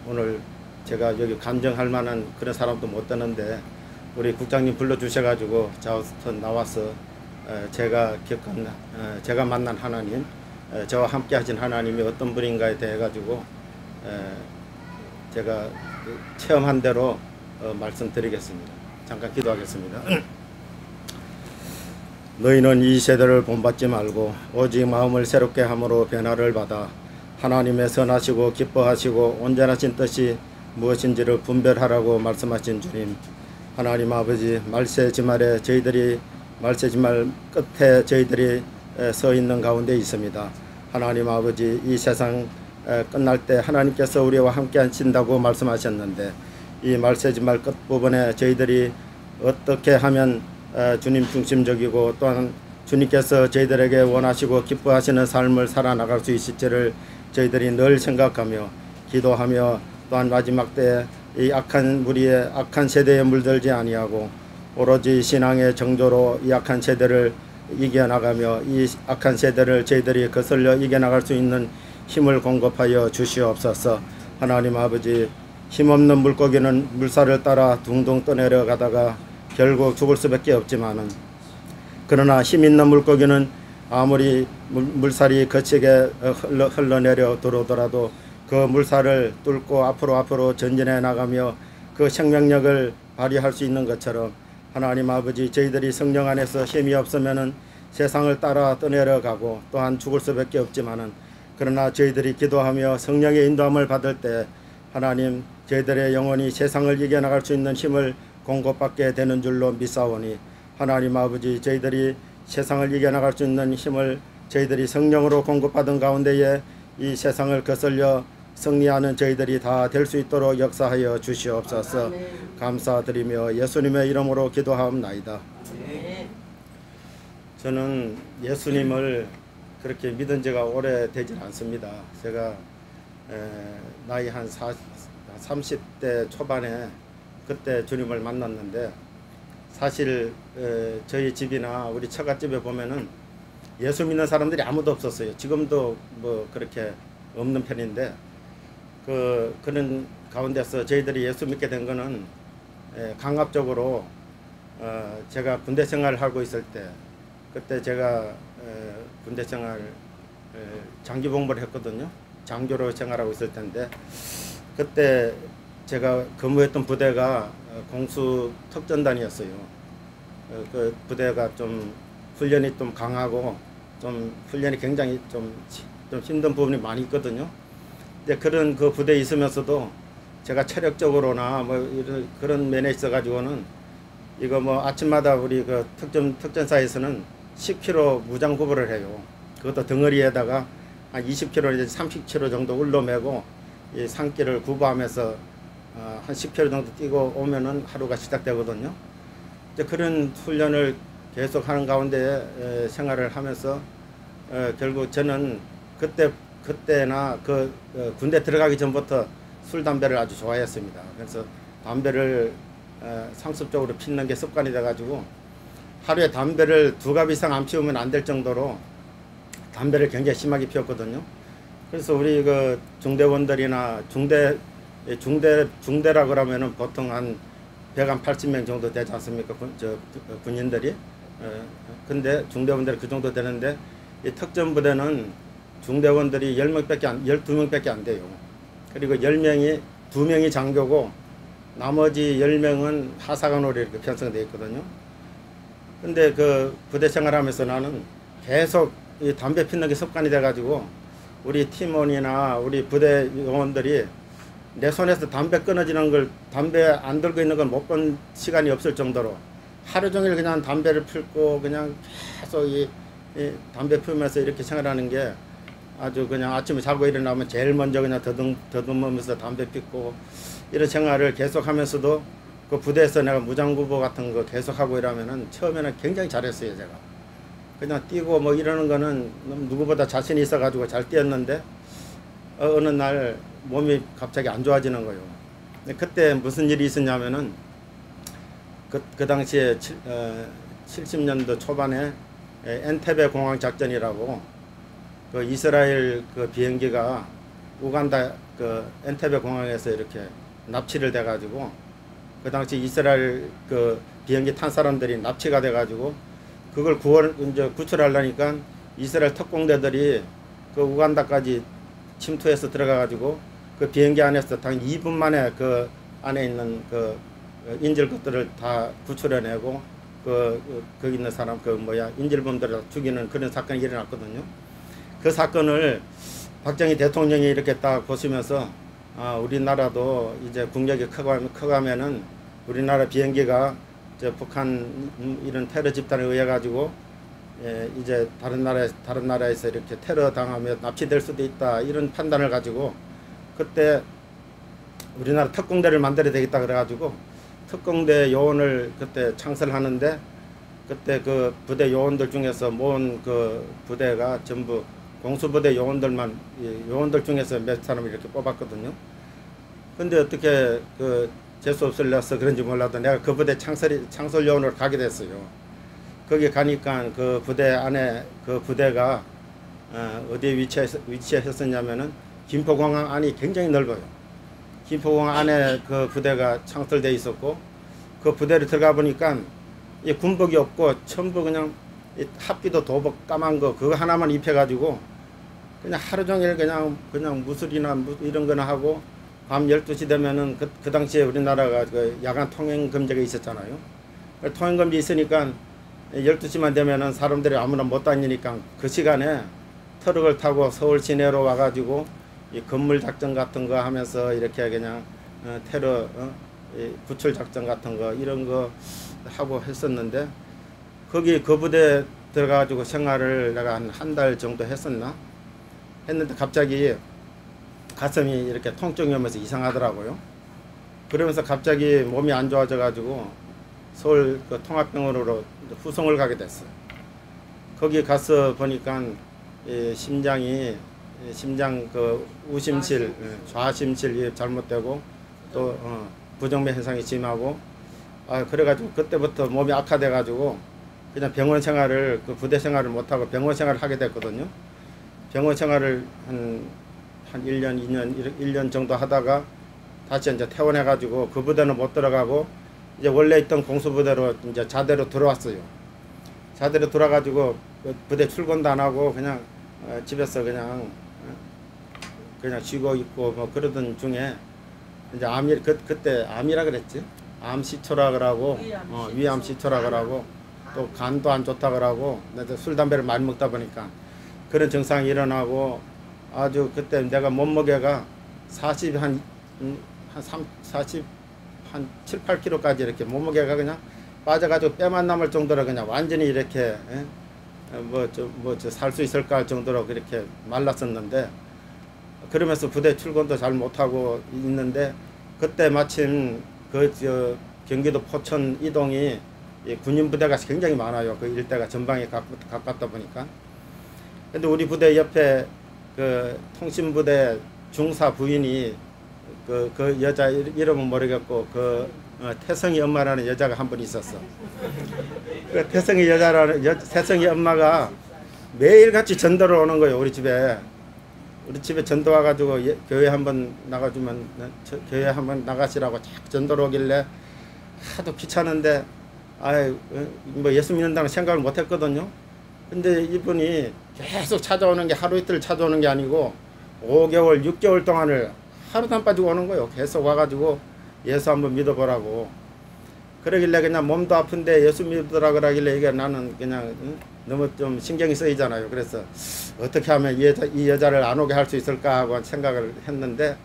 오늘 제가 여기 간증할 만한 그런 사람도 못 되는데 우리 국장님 불러주셔가지고 자우스턴 나와서 제가 겪은 제가 만난 하나님, 저와 함께 하신 하나님이 어떤 분인가에 대해 가지고 제가 체험한 대로 말씀드리겠습니다. 잠깐 기도하겠습니다. 너희는 이 세대를 본받지 말고 오직 마음을 새롭게 함으로 변화를 받아 하나님의 선하시고 기뻐하시고 온전하신 뜻이 무엇인지를 분별하라고 말씀하신 주님, 하나님 아버지, 말세지말에 저희들이 말세지말 끝에 저희들이 서 있는 가운데 있습니다. 하나님 아버지, 이 세상 끝날 때 하나님께서 우리와 함께 하신다고 말씀하셨는데 이 말세지말 끝부분에 저희들이 어떻게 하면 주님 중심적이고 또한 주님께서 저희들에게 원하시고 기뻐하시는 삶을 살아나갈 수 있을지를 저희들이 늘 생각하며 기도하며 또한 마지막 때에 이 악한 무리의 악한 세대에 물들지 아니하고 오로지 신앙의 정조로 이 악한 세대를 이겨나가며 이 악한 세대를 저희들이 거슬려 이겨나갈 수 있는 힘을 공급하여 주시옵소서. 하나님 아버지, 힘없는 물고기는 물살을 따라 둥둥 떠내려가다가 결국 죽을 수밖에 없지만은, 그러나 힘있는 물고기는 아무리 물살이 거치게 흘러내려 들어오더라도 그 물살을 뚫고 앞으로 전진해 나가며 그 생명력을 발휘할 수 있는 것처럼 하나님 아버지, 저희들이 성령 안에서 힘이 없으면은 세상을 따라 떠내려가고 또한 죽을 수밖에 없지만은, 그러나 저희들이 기도하며 성령의 인도함을 받을 때 하나님, 저희들의 영혼이 세상을 이겨나갈 수 있는 힘을 공급받게 되는 줄로 믿사오니, 하나님 아버지, 저희들이 세상을 이겨나갈 수 있는 힘을 저희들이 성령으로 공급받은 가운데에 이 세상을 거슬려 승리하는 저희들이 다 될 수 있도록 역사하여 주시옵소서. 감사드리며 예수님의 이름으로 기도하옵나이다. 저는 예수님을 그렇게 믿은 지가 오래되질 않습니다. 제가 나이 한 30대 초반에 그때 주님을 만났는데, 사실 저희 집이나 우리 처갓집에 보면은 예수 믿는 사람들이 아무도 없었어요. 지금도 뭐 그렇게 없는 편인데, 그런 가운데서 저희들이 예수 믿게 된 거는 강압적으로 제가 군대 생활을 하고 있을 때, 그때 제가 군대 생활 장기 복무를 했거든요. 장교로 생활하고 있을 텐데, 그때 제가 근무했던 부대가 공수 특전단이었어요. 그 부대가 좀 훈련이 좀 강하고 좀 훈련이 굉장히 좀 힘든 부분이 많이 있거든요. 근데 그런 그 부대에 있으면서도 제가 체력적으로나 뭐 이런 그런 면에 있어 가지고는 이거 뭐 아침마다 우리 그 특전사에서는 10km 무장 구보를 해요. 그것도 덩어리에다가 한 20km 이제 30km 정도 울러매고 이 산길을 구보하면서 한 10km 정도 뛰고 오면은 하루가 시작되거든요. 이제 그런 훈련을 계속 하는 가운데 생활을 하면서 결국 저는 그때나 군대 들어가기 전부터 술 담배를 아주 좋아했습니다. 그래서 담배를 상습적으로 피는 게 습관이 돼가지고 하루에 담배를 2갑 이상 안 피우면 안 될 정도로 담배를 굉장히 심하게 피웠거든요. 그래서 우리 그 중대원들이나 중대라 그러면은 보통 한 180명 정도 되지 않습니까? 군인들이. 근데 중대원들이 그 정도 되는데, 이 특전부대는 중대원들이 12명밖에 안 돼요. 그리고 2명이 장교고 나머지 10명은 하사관으로 이렇게 편성되어 있거든요. 근데 그 부대 생활하면서 나는 계속 이 담배 피는 게 습관이 돼가지고 우리 팀원이나 우리 부대 요원들이 내 손에서 담배 끊어지는 걸, 담배 안 들고 있는 걸 못 본 시간이 없을 정도로 하루 종일 그냥 담배를 피우고 그냥 계속 이 담배 피우면서 이렇게 생활하는 게 아주 그냥 아침에 자고 일어나면 제일 먼저 그냥 더듬으면서 담배 피우고 이런 생활을 계속 하면서도 그 부대에서 내가 무장구보 같은 거 계속 하고 이러면은 처음에는 굉장히 잘했어요. 제가 그냥 뛰고 뭐 이러는 거는 누구보다 자신이 있어 가지고 잘 뛰었는데 어느 날 몸이 갑자기 안 좋아지는 거예요. 근데 그때 무슨 일이 있었냐면은 그 당시에 70년도 초반에 엔테베 공항 작전이라고 그 이스라엘 그 비행기가 우간다 그 엔테베 공항에서 이렇게 납치를 돼가지고 그 당시 이스라엘 그 비행기 탄 사람들이 납치가 돼가지고 그걸 이제 구출하려니까 이스라엘 특공대들이 그 우간다까지 침투해서 들어가가지고 그 비행기 안에서 당 2분 만에 그 안에 있는 그 인질 것들을 다 구출해내고 거기 있는 사람 인질범들을 죽이는 그런 사건이 일어났거든요. 그 사건을 박정희 대통령이 이렇게 딱 보시면서 우리나라도 이제 국력이 커가면은 우리나라 비행기가 북한 이런 테러 집단에 의해 가지고 이제 다른 나라에서 이렇게 테러 당하며 납치될 수도 있다 이런 판단을 가지고 그때 우리나라 특공대를 만들어야 되겠다 그래가지고 특공대 요원을 그때 창설하는데 그때 그 부대 요원들 중에서 모은 그 부대가 전부 공수부대 요원들 중에서 몇 사람을 이렇게 뽑았거든요. 근데 어떻게 그 재수 없을려서 그런지 몰라도 내가 그 부대 창설 요원으로 가게 됐어요. 거기 가니까 그 부대 안에 그 부대가 어디에 위치했었냐면은 김포공항 안이 굉장히 넓어요. 김포공항 안에 그 부대가 창설되어 있었고 그 부대를 들어가 보니까 이 군복이 없고 전부 그냥 합기도 도복 까만 거 그거 하나만 입혀가지고 그냥 하루 종일 그냥 무술이나 이런 거나 하고 밤 12시 되면은 그 당시에 우리나라가 그 야간 통행 금지가 있었잖아요. 통행 금지 있으니까 12시만 되면은 사람들이 아무나 못 다니니까 그 시간에 트럭을 타고 서울 시내로 와가지고 이 건물 작전 같은 거 하면서 이렇게 그냥 테러 구출 작전 같은 거 이런 거 하고 했었는데 거기 그 부대 들어가가지고 생활을 내가 한 달 정도 했었는데 갑자기 가슴이 이렇게 통증이 오면서 이상하더라고요. 그러면서 갑자기 몸이 안 좋아져 가지고 서울 그 통합병원으로 후송을 가게 됐어요. 거기 가서 보니까 심장 그 우심실, 좌심실이 잘못되고 또 부정맥 현상이 심하고 그래가지고 그때부터 몸이 악화돼가지고 그냥 병원 생활을 그 부대 생활을 못하고 병원 생활을 하게 됐거든요. 병원 생활을 한 1년, 2년, 1년 정도 하다가 다시 이제 퇴원해가지고 그 부대는 못 들어가고 이제 원래 있던 공수부대로 이제 자대로 들어왔어요. 자대로 들어와가지고 그 부대 출근도 안 하고 그냥 집에서 그냥 쉬고 있고 뭐 그러던 중에 이제 그때 암이라 그랬지. 암시초라 그러고 위암시초라 그러고 또 간도 안 좋다 그러고 술 담배를 많이 먹다 보니까 그런 증상이 일어나고 아주 그때 내가 몸무게가 40 한 7, 8kg까지 이렇게 몸무게가 그냥 빠져가지고 뼈만 남을 정도로 그냥 완전히 이렇게 살 수 있을까 할 정도로 그렇게 말랐었는데 그러면서 부대 출근도 잘 못하고 있는데 그때 마침 경기도 포천 이동이 군인 부대가 굉장히 많아요. 그 일대가 전방에 가깝다 보니까. 근데 우리 부대 옆에 그 통신부대 중사 부인이 그 여자 이름은 모르겠고 태성이 엄마라는 여자가 한 분 있었어. 그 태성이 엄마가 매일같이 전도를 오는 거예요. 우리 집에 전도 와가지고 교회 한번 나가주면 교회 한번 나가시라고 자꾸 전도를 오길래 하도 귀찮은데 뭐 예수 믿는다는 생각을 못 했거든요. 근데 이분이 계속 찾아오는 게 하루 이틀 찾아오는 게 아니고 5개월 6개월 동안을 하루도 안 빠지고 오는 거예요. 계속 와가지고 예수 한번 믿어보라고. 그러길래 그냥 몸도 아픈데 예수 믿으라 그러길래 이게 나는 그냥 너무 좀 신경이 쓰이잖아요. 그래서 어떻게 하면 이 여자를 안 오게 할 수 있을까 하고 생각을 했는데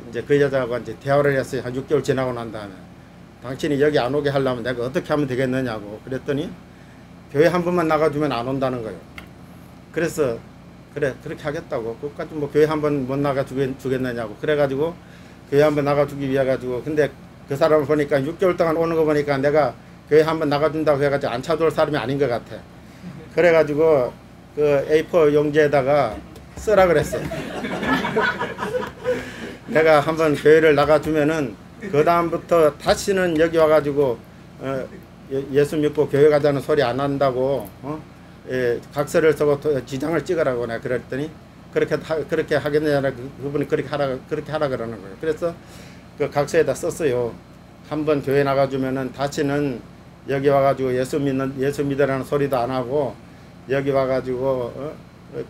이제 그 여자하고 이제 대화를 했어요. 한 6개월 지나고 난 다음에 당신이 여기 안 오게 하려면 내가 어떻게 하면 되겠느냐고 그랬더니 교회 한 번만 나가주면 안 온다는 거예요. 그래서 그래 그렇게 하겠다고 그것까지 뭐 교회 한 번 못 나가 주겠느냐고 그래가지고 교회 한 번 나가주기 위해 가지고 근데 그 사람을 보니까 6개월 동안 오는 거 보니까 내가 교회 한 번 나가준다고 해가지고 안 찾아올 사람이 아닌 것 같아. 그래가지고 그 A4 용지에다가 쓰라 그랬어. 내가 한번 교회를 나가주면은 그 다음부터 다시는 여기 와가지고 예수 믿고 교회 가자는 소리 안 한다고 각서를 쓰고 지장을 찍으라고 내가 그랬더니 그렇게 하겠느냐, 그분이 그렇게 하라 그러는 거예요. 그래서 그 각서에다 썼어요. 한번 교회 나가주면은 다시는 여기 와가지고 예수 믿으라는 소리도 안 하고, 여기 와가지고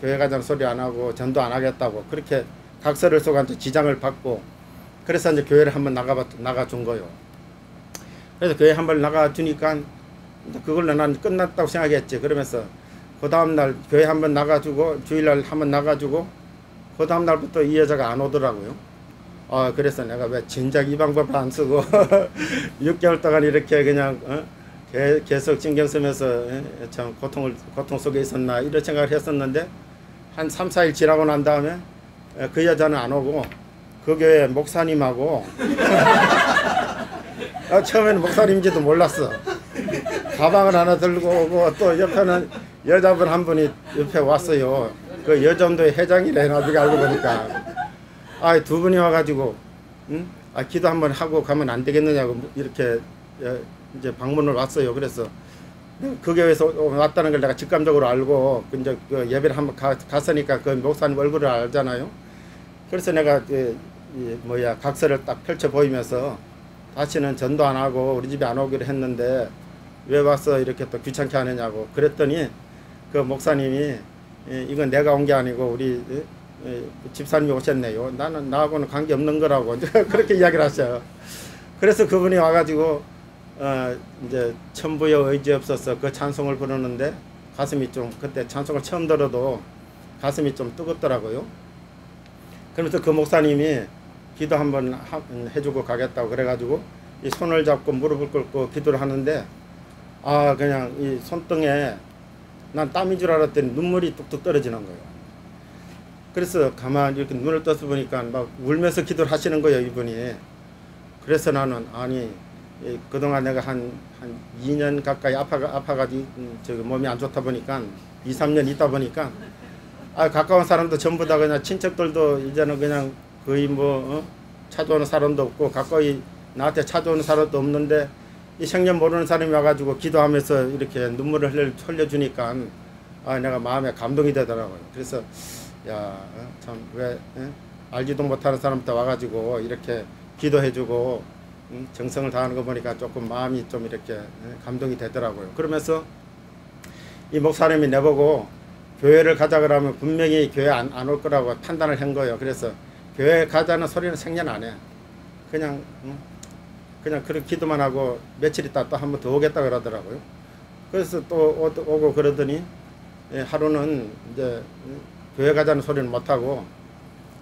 교회 가자는 소리 안 하고 전도 안 하겠다고 그렇게 각서를 써가 지장을 받고, 그래서 이제 교회를 한번 나가준 거예요. 그래서 교회 한번 나가주니까 그걸로 난 끝났다고 생각했지. 그러면서 그 다음날 교회 한번 나가주고, 주일날 한번 나가주고, 그 다음날부터 이 여자가 안 오더라고요. 그래서 내가 왜 진작 이 방법을 안 쓰고 6개월 동안 이렇게 그냥 계속 신경 쓰면서 참 고통 속에 있었나 이런 생각을 했었는데, 한 3, 4일 지나고 난 다음에 그 여자는 안 오고 그 교회 목사님하고 처음에는 목사님인지도 몰랐어. 가방을 하나 들고 오고, 또 옆에는 여자분 한 분이 옆에 왔어요. 그 여전도의 회장이래. 나중에 알고 보니까 두 분이 와가지고 기도 한번 하고 가면 안 되겠느냐고 이렇게 이제 방문을 왔어요. 그래서 그 교회에서 왔다는 걸 내가 직감적으로 알고 이제 그 예배를 한번 갔으니까 그 목사님 얼굴을 알잖아요. 그래서 내가 각서를 딱 펼쳐 보이면서 다시는 전도 안 하고 우리 집에 안 오기로 했는데 왜 와서 이렇게 또 귀찮게 하느냐고 그랬더니, 그 목사님이 이건 내가 온 게 아니고 우리 집사님이 오셨네요. 나는 나하고는 관계 없는 거라고 그렇게 이야기를 하셔요. 그래서 그분이 와가지고 이제 천부의 의지 없어서 그 찬송을 부르는데 가슴이 좀, 그때 찬송을 처음 들어도 가슴이 좀 뜨겁더라고요. 그러면서 그 목사님이 기도 한번 해주고 가겠다고 그래가지고 이 손을 잡고 무릎을 꿇고 기도를 하는데, 그냥 이 손등에 난 땀인 줄 알았더니 눈물이 뚝뚝 떨어지는 거예요. 그래서 가만히 이렇게 눈을 떠서 보니까 막 울면서 기도를 하시는 거예요, 이분이. 그래서 나는 그동안 내가 한 2년 가까이 아파가지고 저기 몸이 안 좋다 보니까 2, 3년 있다 보니까 가까운 사람도 전부 다 그냥 친척들도 이제는 그냥 거의 찾아오는 사람도 없고 가까이 나한테 찾아오는 사람도 없는데, 이 생전 모르는 사람이 와가지고 기도하면서 이렇게 눈물을 흘려주니까 내가 마음에 감동이 되더라고요. 그래서 참 왜 알지도 못하는 사람부터 와가지고 이렇게 기도해주고 정성을 다하는 거 보니까 조금 마음이 좀 이렇게 감동이 되더라고요. 그러면서 이 목사님이 내보고 교회를 가자 그러면 분명히 교회 안 올 거라고 판단을 한 거예요. 그래서 교회 가자는 소리는 생년 안 해. 그냥 그렇게 기도만 하고 며칠 있다 또 한 번 더 오겠다 그러더라고요. 그래서 또 오고 그러더니 하루는 이제 교회 가자는 소리는 못 하고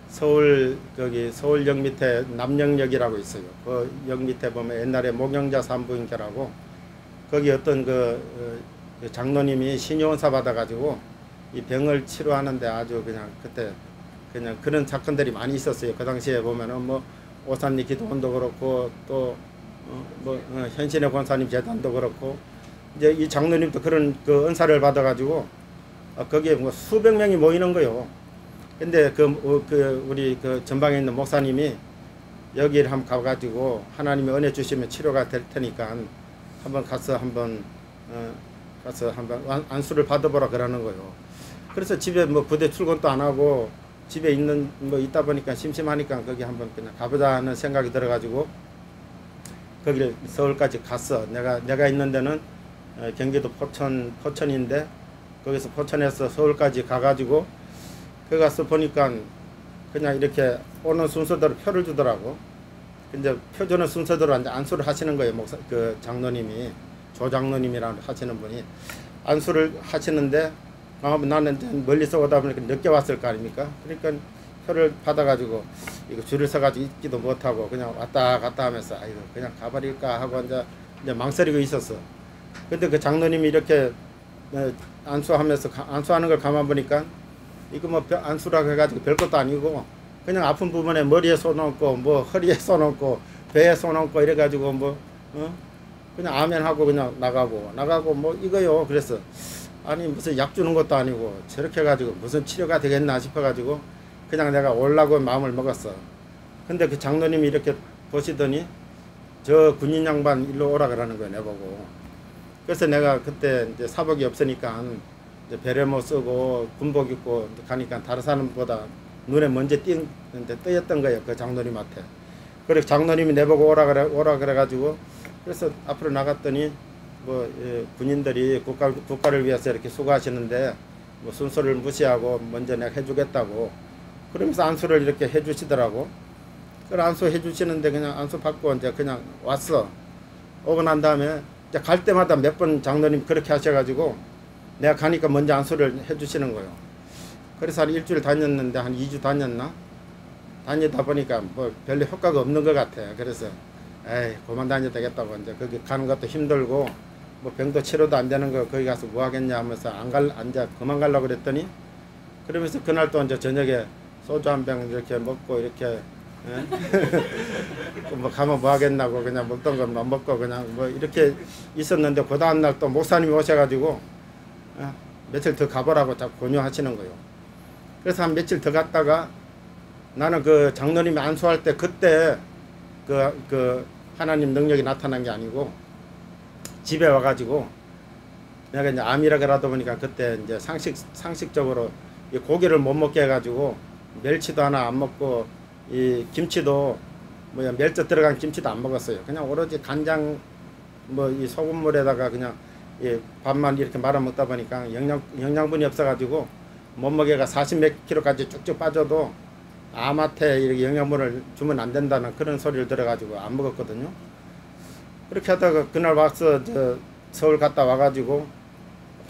서울역 밑에 남영역이라고 있어요. 그 역 밑에 보면 옛날에 목영자 산부인과라고, 거기 어떤 그 장로님이 신요원사 받아가지고 이 병을 치료하는데 아주 그냥 그때 그냥 그런 사건들이 많이 있었어요. 그 당시에 보면은 오산리 기도원도 그렇고 또 현신의 권사님 재단도 그렇고, 이제 이 장로님도 그런 그 은사를 받아가지고 거기에 수백 명이 모이는 거요. 근데 우리 그 전방에 있는 목사님이 여기를 한번 가가지고 하나님이 은혜 주시면 치료가 될 테니까 한번 가서 한번 안수를 받아보라 그러는 거요. 그래서 집에 부대 출근도 안 하고 집에 있다 보니까 심심하니까 거기 한번 그냥 가보자 하는 생각이 들어가지고 거기를 서울까지 갔어. 내가 있는 데는 경기도 포천인데 거기서 포천에서 서울까지 가가지고 거기 가서 보니까 그냥 이렇게 오는 순서대로 표를 주더라고. 근데 표 주는 순서대로 안수를 하시는 거예요. 그 장로님이, 조장로님이라고 하시는 분이 안수를 하시는데, 나는 멀리서 오다 보니까 늦게 왔을 거 아닙니까? 그러니까 표를 받아가지고 이거 줄을 서가지고 있지도 못하고 그냥 왔다 갔다 하면서 그냥 가버릴까 하고 이제 망설이고 있었어. 근데 그 장로님이 이렇게 안수하면서 안수하는 걸 가만 보니까 이거 안수라고 해가지고 별것도 아니고 그냥 아픈 부분에 머리에 손 얹고 허리에 손 얹고 배에 손 얹고 이래가지고 그냥 아멘 하고 그냥 나가고 이거요. 그래서 무슨 약 주는 것도 아니고 저렇게 해가지고 무슨 치료가 되겠나 싶어가지고 그냥 내가 오려고 마음을 먹었어. 근데 그 장로님이 이렇게 보시더니 저 군인 양반 일로 오라 그러는 거예요, 내보고. 그래서 내가 그때 이제 사복이 없으니까 이제 베레모 쓰고 군복 입고 가니까 다른 사람보다 눈에 먼저 뜨였던 거예요. 그 장로님한테. 그래 장로님이 내보고 오라 그래가지고 그래서 앞으로 나갔더니 뭐 군인들이 국가를 위해서 이렇게 수고하시는데 뭐 순서를 무시하고 먼저 내가 해주겠다고 그러면서 안수를 이렇게 해주시더라고. 그래 안수 해주시는데 그냥 안수 받고 이제 그냥 왔어. 오고 난 다음에 이제 갈 때마다 몇 번 장로님 그렇게 하셔가지고 내가 가니까 먼저 안수를 해주시는 거예요. 그래서 한 일주일 다녔는데 한 2주 다녔나? 다니다 보니까 뭐 별로 효과가 없는 것 같아. 그래서 에이 그만 다녀야 되겠다고 이제 거기 가는 것도 힘들고 뭐 병도 치료도 안 되는 거 거기 가서 뭐 하겠냐 하면서 이제 그만 가려고 그랬더니 그러면서 그날 또 이제 저녁에 소주 한 병 이렇게 먹고 이렇게 뭐 가면 뭐 하겠나고 그냥 먹던 건 안 먹고 그냥 뭐 이렇게 있었는데 그 다음날 또 목사님이 오셔가지고 며칠 더 가보라고 자꾸 권유하시는 거예요. 그래서 한 며칠 더 갔다가 나는 그 장로님이 안수할 때 그때 그 하나님 능력이 나타난 게 아니고 집에 와가지고 내가 이제 암이라 그러다 보니까 그때 이제 상식적으로 이 고기를 못 먹게 해가지고 멸치도 하나 안 먹고 이 김치도 뭐야 멸젓 들어간 김치도 안 먹었어요. 그냥 오로지 간장 뭐 이 소금물에다가 그냥 이 밥만 이렇게 말아 먹다 보니까 영양분이 없어가지고 몸무게가 40몇 킬로까지 쭉쭉 빠져도 암한테 이렇게 영양분을 주면 안 된다는 그런 소리를 들어가지고 안 먹었거든요. 그렇게 하다가 그날 와서 저 서울 갔다 와가지고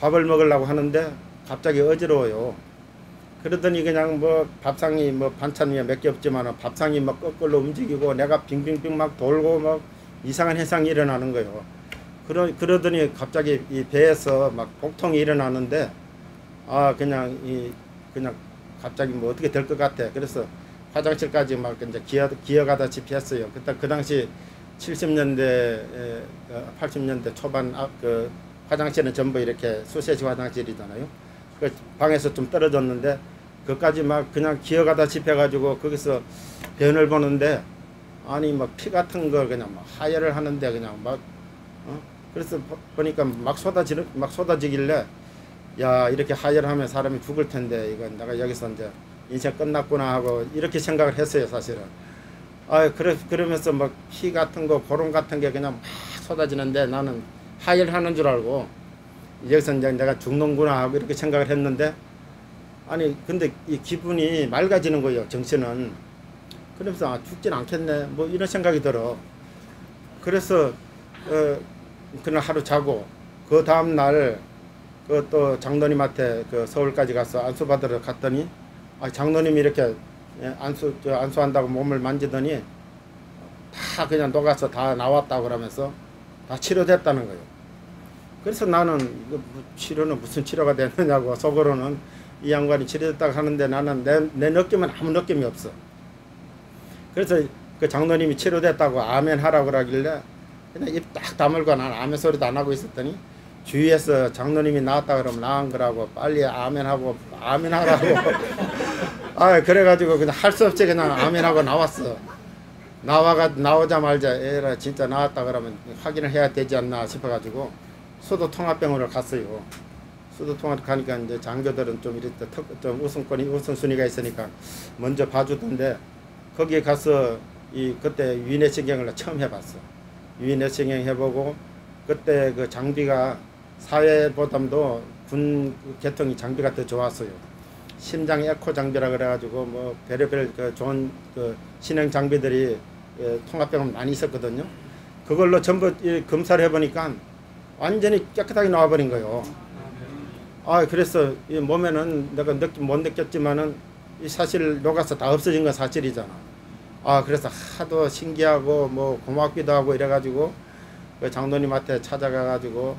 밥을 먹으려고 하는데 갑자기 어지러워요. 그러더니 그냥 뭐 밥상이 뭐 반찬이 몇 개 없지만 밥상이 막 거꾸로 움직이고 내가 빙빙빙 막 돌고 막 이상한 현상이 일어나는 거예요. 그러더니 갑자기 이 배에서 막 복통이 일어나는데 그냥 갑자기 뭐 어떻게 될 것 같아. 그래서 화장실까지 막 이제 기어가다시피 했어요. 그때 그 당시 70년대 80년대 초반 그 화장실은 전부 이렇게 수세식 화장실이잖아요. 그 방에서 좀 떨어졌는데 그까지 막 그냥 기어가다시피 해가지고 거기서 변을 보는데 아니 막 피 같은 걸 그냥 막 하혈을 하는데 그냥 막 그래서 보니까 막 쏟아지길래 야 이렇게 하혈하면 사람이 죽을 텐데 이건 내가 여기서 이제 인생 끝났구나 하고 이렇게 생각을 했어요. 사실은 그러면서 막 피 같은 거 고름 같은 게 그냥 막 쏟아지는데 나는 하혈하는 줄 알고 여기서 이제 내가 죽는구나 하고 이렇게 생각을 했는데 아니 근데 이 기분이 맑아지는 거예요. 정신은. 그러면서 죽진 않겠네 뭐 이런 생각이 들어. 그래서 그날 하루 자고 그 다음날 그 또 장로님한테 그 서울까지 가서 안수 받으러 갔더니 장로님이 이렇게 안수한다고 몸을 만지더니 다 그냥 녹아서 다 나왔다고 그러면서 다 치료됐다는 거예요. 그래서 나는 이거 치료는 무슨 치료가 되느냐고 속으로는 이 양반이 치료됐다고 하는데 나는 내 느낌은 아무 느낌이 없어. 그래서 그 장로님이 치료됐다고 아멘 하라고 그러길래 그냥 입 딱 다물고 난 아멘 소리도 안 하고 있었더니 주위에서 장로님이 나왔다 그러면 나은 거라고 빨리 아멘하고 아멘하라고 그래가지고 그냥 할 수 없이 그냥 아멘하고 나왔어. 나오자마자 에라 진짜 나왔다 그러면 확인을 해야 되지 않나 싶어가지고 수도통합병원을 갔어요. 수도통합 가니까 이제 장교들은 좀 이렇게 좀 우선순위가 있으니까 먼저 봐주던데 거기에 가서 그때 위내시경을 처음 해봤어. 위내시경 해보고 그때 그 장비가 사회보담도 군 계통이 장비가 더 좋았어요. 심장 에코 장비라 그래가지고 뭐 별의별 그 좋은 그 신형 장비들이 통합병원 많이 있었거든요. 그걸로 전부 검사를 해보니까 완전히 깨끗하게 나와버린 거예요. 그래서 이 몸에는 내가 못 느꼈지만은 이 사실 녹아서 다 없어진 건 사실이잖아. 그래서 하도 신기하고 뭐 고맙기도 하고 이래가지고 그 장로님한테 찾아가가지고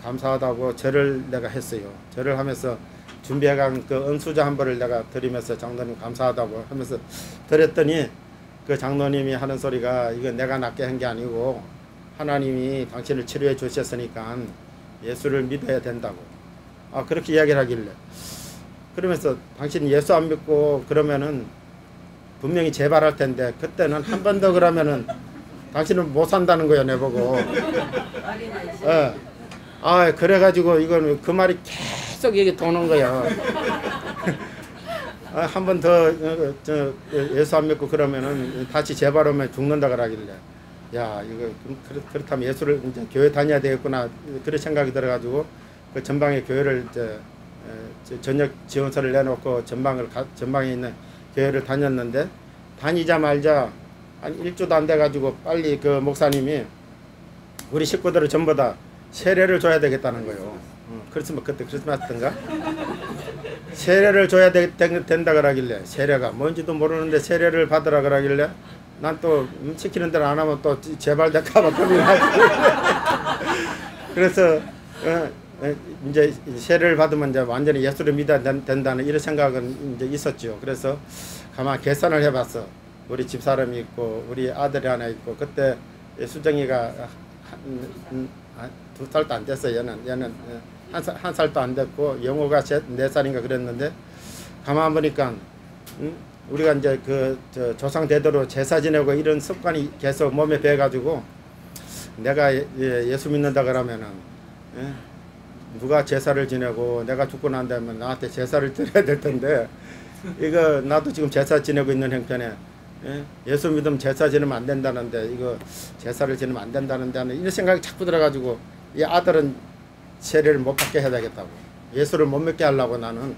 감사하다고 절을 내가 했어요. 절을 하면서 준비해간 그 은수저 한 벌을 내가 드리면서 장로님 감사하다고 하면서 드렸더니 그 장로님이 하는 소리가 이거 내가 낫게 한 게 아니고 하나님이 당신을 치료해 주셨으니까 예수를 믿어야 된다고 그렇게 이야기를 하길래 그러면서 당신 예수 안 믿고 그러면은 분명히 재발할 텐데 그때는 한 번 더 그러면은 당신은 못 산다는 거예요. 내보고 그래가지고 이거는 그 말이 계속 얘기 도는 거야. 한 번 더 예수 안 믿고 그러면은 다시 재발하면 죽는다 그러길래, 야 이거 그렇다면 예수를 이제 교회 다녀야 되겠구나 그런 생각이 들어가지고 그 전방에 교회를 이제 저녁 지원서를 내놓고 전방에 있는 교회를 다녔는데, 다니자마자 한 일주도 안 돼가지고 빨리 그 목사님이 우리 식구들을 전부 다 세례를 줘야 되겠다는 거예요. 그렇지만 그때 크리스마스인가? 세례를 줘야 된다 그러길래, 세례가 뭔지도 모르는데 세례를 받으라 그러길래, 난 또 시키는 대로 안 하면 또 재발될까봐 겁이 나지. 그래서 이제 세례를 받으면 이제 완전히 예수를 믿어야 된다는 이런 생각은 이제 있었죠. 그래서 가만 계산을 해봤어. 우리 집사람이 있고 우리 아들이 하나 있고, 그때 수정이가 2살도 안 됐어요. 얘는 한 살도 안 됐고 영호가 4살인가 그랬는데, 가만 보니까 우리가 이제 조상 대대로 제사 지내고 이런 습관이 계속 몸에 배가지고, 내가 예수 믿는다 그러면은 누가 제사를 지내고 내가 죽고 난 다음에 나한테 제사를 드려야 될 텐데, 이거 나도 지금 제사 지내고 있는 형편에 예수 믿으면 제사 지내면 안 된다는데, 이거 제사를 지내면 안 된다는데 하는 이런 생각이 자꾸 들어가지고, 이 아들은 세례를 못 받게 해야 되겠다고, 예수를 못 믿게 하려고, 나는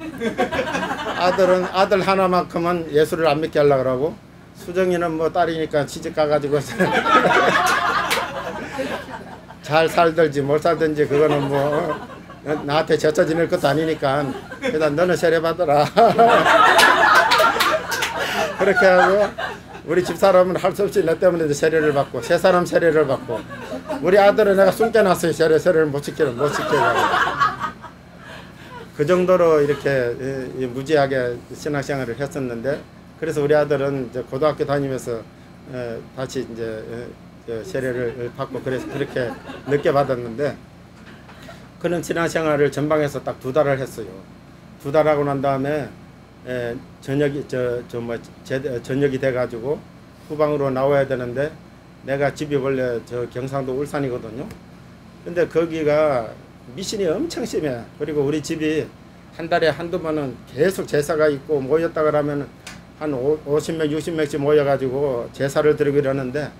아들 하나만큼은 예수를 안 믿게 하려고 그러고, 수정이는 뭐 딸이니까 시집 가가지고 잘 살든지 못 살든지 그거는 뭐 나한테 제사 지낼 것도 아니니까 일단 너는 세례 받아라. 그렇게 하고, 우리 집사람은 할 수 없이 내 때문에 세례를 받고, 세 사람 세례를 받고, 우리 아들은 내가 숨겨놨어요. 세례를 못 시키려고. 그 정도로 이렇게 무지하게 신앙생활을 했었는데, 그래서 우리 아들은 이제 고등학교 다니면서 다시 이제 세례를 받고, 그래서 그렇게 늦게 받았는데, 그런 신앙생활을 전방에서 딱 2달을 했어요. 2달 하고 난 다음에 저녁이 저녁이 돼가지고 후방으로 나와야 되는데, 내가 집이 원래 저 경상도 울산이거든요. 근데 거기가 미신이 엄청 심해. 그리고 우리 집이 한 달에 한두 번은 계속 제사가 있고, 모였다 그러면 한 50명 60명씩 모여가지고 제사를 드리고 이러는데,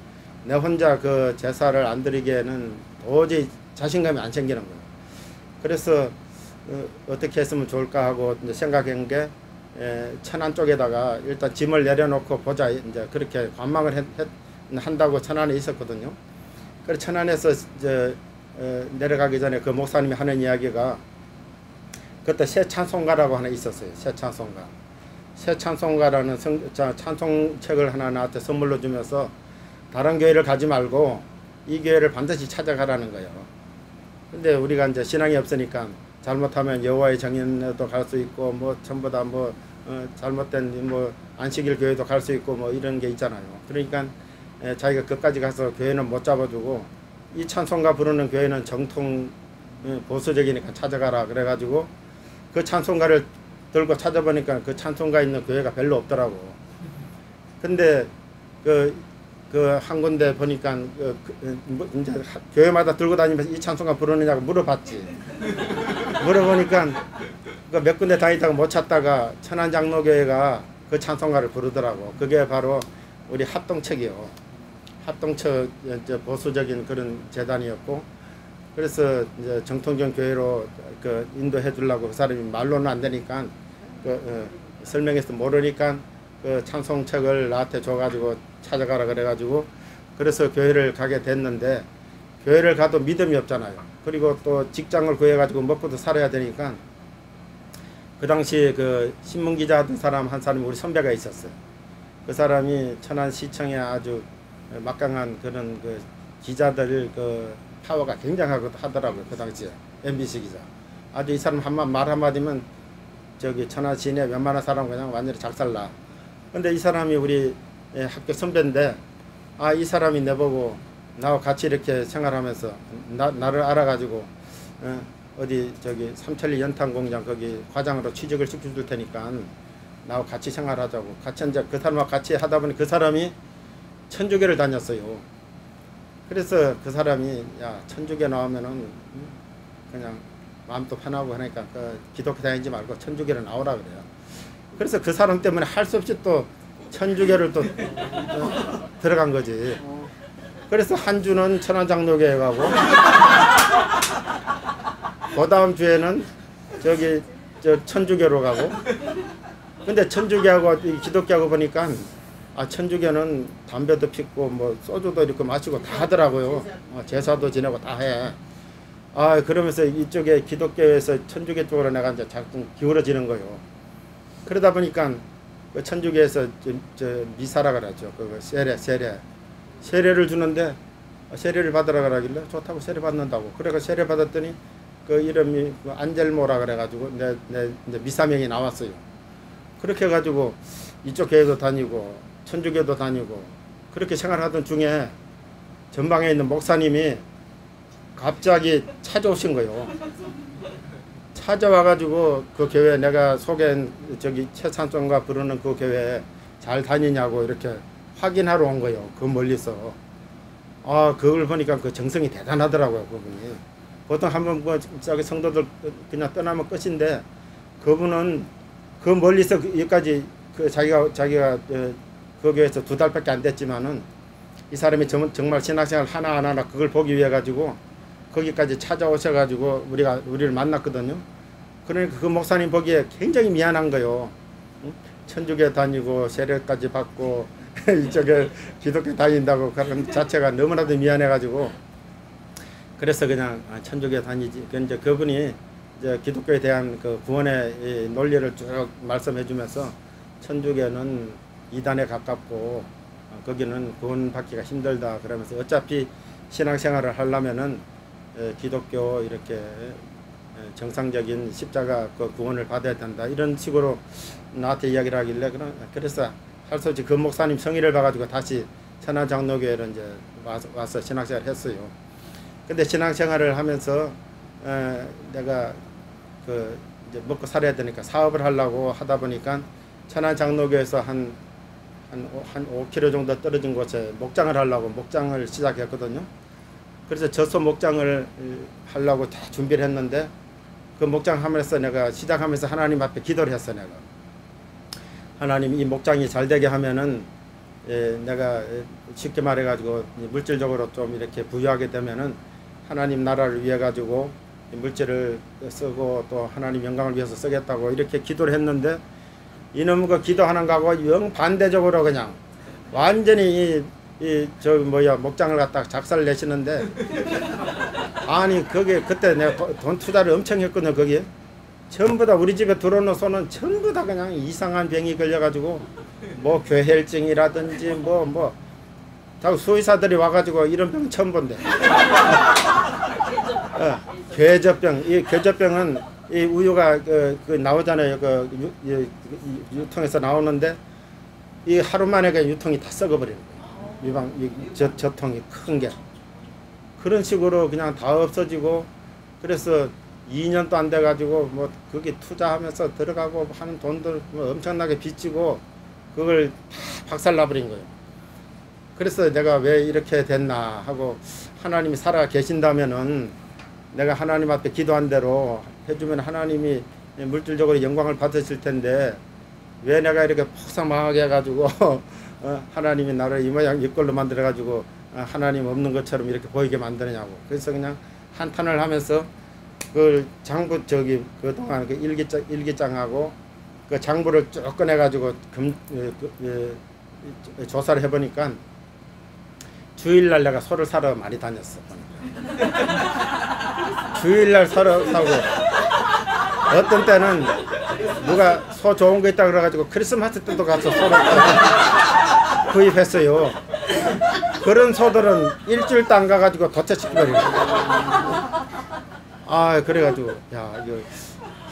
내 혼자 그 제사를 안 드리기에는 도저히 자신감이 안 생기는 거예요. 그래서 어떻게 했으면 좋을까 하고 이제 생각한 게, 천안 쪽에다가 일단 짐을 내려놓고 보자, 이제 그렇게 관망을 한다고 천안에 있었거든요. 그래서 천안에서 이제 내려가기 전에 그 목사님이 하는 이야기가, 그때 새 찬송가라고 하나 있었어요. 새 찬송가. 새 찬송가라는 찬송책을 하나 나한테 선물로 주면서, 다른 교회를 가지 말고 이 교회를 반드시 찾아가라는 거예요. 근데 우리가 이제 신앙이 없으니까 잘못하면 여호와의 정인에도 갈 수 있고, 뭐 전부 다 뭐 잘못된 뭐 안식일 교회도 갈 수 있고 뭐 이런 게 있잖아요. 그러니까 자기가 끝까지 가서 교회는 못 잡아주고, 이 찬송가 부르는 교회는 정통 보수적이니까 찾아가라 그래가지고, 그 찬송가를 들고 찾아보니까 그 찬송가 있는 교회가 별로 없더라고. 근데 그 한 군데 보니까 이제 교회마다 들고 다니면서 이 찬송가 부르느냐고 물어봤지. 물어보니까 그 몇 군데 다니다가 못 찾다가 천안장로교회가 그 찬송가를 부르더라고. 그게 바로 우리 합동측이요. 합동측 보수적인 그런 재단이었고, 그래서 이제 정통전 교회로 그 인도해 주려고, 그 사람이 말로는 안 되니까 설명해서 모르니까 그 찬송책을 나한테 줘가지고 찾아가라 그래가지고, 그래서 교회를 가게 됐는데, 교회를 가도 믿음이 없잖아요. 그리고 또 직장을 구해가지고 먹고도 살아야 되니까, 그 당시 그 신문기자 하던 사람 한 사람이 우리 선배가 있었어요. 그 사람이 천안시청에 아주 막강한 그런 그 기자들 그 파워가 굉장하고 하더라고요. 그 당시에 MBC 기자. 아주 이 사람 말 한마디면 저기 천안 시내 웬만한 사람 그냥 완전히 작살나. 근데 이 사람이 우리 학교 선배인데, 이 사람이 내보고 나와 같이 이렇게 생활하면서 나를 알아가지고 어디 저기 삼천리 연탄공장 거기 과장으로 취직을 시켜줄 테니까 나와 같이 생활하자고, 같이 이제 그 사람과 같이 하다 보니 그 사람이 천주교를 다녔어요. 그래서 그 사람이, 야 천주교 나오면은 그냥 마음도 편하고 하니까 그 기독교 다니지 말고 천주교로 나오라 그래요. 그래서 그 사람 때문에 할 수 없이 또 천주교를 또 들어간 거지. 그래서 한 주는 천안장로교에 가고 그 다음 주에는 저기 저 천주교로 가고. 근데 천주교하고 기독교하고 보니까 천주교는 담배도 피고 뭐 소주도 이렇게 마시고 다 하더라고요. 제사도 지내고 다 해. 그러면서 이쪽에 기독교에서 천주교 쪽으로 내가 이제 자꾸 기울어지는 거예요. 그러다 보니까 그 천주교에서 저 미사라 그러죠. 그 세례를 주는데 세례를 받으라 그러길래 좋다고 세례 받는다고. 그래가 세례 받았더니 그 이름이 안젤모라 그래가지고 내 미사명이 나왔어요. 그렇게 해가지고 이쪽 교회도 다니고 천주교도 다니고 그렇게 생활하던 중에 전방에 있는 목사님이 갑자기 찾아오신 거예요. 찾아와가지고 그 교회 내가 소개한 저기 최산성가 부르는 그 교회 잘 다니냐고 이렇게 확인하러 온 거예요. 그 멀리서. 그걸 보니까 그 정성이 대단하더라고요. 그분이. 보통 한번 뭐 저기 성도들 그냥 떠나면 끝인데 그분은 그 멀리서 여기까지 그 자기가 그 교회에서 2달밖에 안 됐지만은 이 사람이 정말 신앙생활 하나하나 그걸 보기 위해 가지고 거기까지 찾아오셔가지고 우리를 만났거든요. 그러니까 그 목사님 보기에 굉장히 미안한 거요. 천주교 다니고 세례까지 받고 이쪽에 기독교 다닌다고 그런 자체가 너무나도 미안해가지고 그래서 그냥 천주교 다니지. 이제 그분이 이제 기독교에 대한 그 구원의 논리를 쭉 말씀해주면서 천주교는 이단에 가깝고 거기는 구원받기가 힘들다. 그러면서 어차피 신앙생활을 하려면은 기독교 이렇게 정상적인 십자가 그 구원을 받아야 된다 이런 식으로 나한테 이야기를 하길래 그래서 할 수 없이 그 목사님 성의를 봐가지고 다시 천안장로교회를 이제 와서 신앙생활을 했어요. 근데 신앙생활을 하면서 내가 그 이제 먹고 살아야 되니까 사업을 하려고 하다 보니까 천안장로교에서 한 5km 정도 떨어진 곳에 목장을 하려고 목장을 시작했거든요. 그래서 젖소 목장을 하려고 다 준비를 했는데 그 목장 하면서 내가 시작하면서 하나님 앞에 기도를 했어. 내가 하나님 이 목장이 잘 되게 하면은 내가 쉽게 말해 가지고 물질적으로 좀 이렇게 부유하게 되면은 하나님 나라를 위해 가지고 물질을 쓰고 또 하나님 영광을 위해서 쓰겠다고 이렇게 기도를 했는데 이놈 그 기도하는 거하고 영 반대적으로 그냥 완전히 목장을 갖다가 작사를 내시는데 아니 그게 그때 내가 돈 투자를 엄청 했거든요. 거기에 전부 다 우리 집에 들어오는 소는 전부 다 그냥 이상한 병이 걸려가지고 뭐 괴혈증이라든지 다 수의사들이 와가지고 이런 병 처음 본대. 괴저병. 이 괴저병은 이 우유가 그 나오잖아요. 유통에서 나오는데 이 하루 만에 그 유통이 다 썩어버리는 거예요. 저통이 큰 게. 그런 식으로 그냥 다 없어지고 그래서 2년도 안 돼가지고 뭐 거기 투자하면서 들어가고 하는 돈들 뭐 엄청나게 빚지고 그걸 다 박살나버린 거예요. 그래서 내가 왜 이렇게 됐나 하고 하나님이 살아 계신다면은 내가 하나님 앞에 기도한 대로 해주면 하나님이 물질적으로 영광을 받으실 텐데 왜 내가 이렇게 폭삭 망하게 해가지고 하나님이 나를 이 모양 이 꼴로 만들어가지고 하나님 없는 것처럼 이렇게 보이게 만드느냐고. 그래서 그냥 한탄을 하면서 그 장부 그동안 그 일기장하고 그 장부를 쭉 꺼내가지고 조사를 해보니까 주일날 내가 소를 사러 많이 다녔어. 주일날 사러 사고 어떤 때는 누가 소 좋은 거 있다 그래가지고 크리스마스 때도 가서 소를 구입했어요. 그런 소들은 일주일도 안 가가지고 도태시켜버리고. 그래가지고 야 이거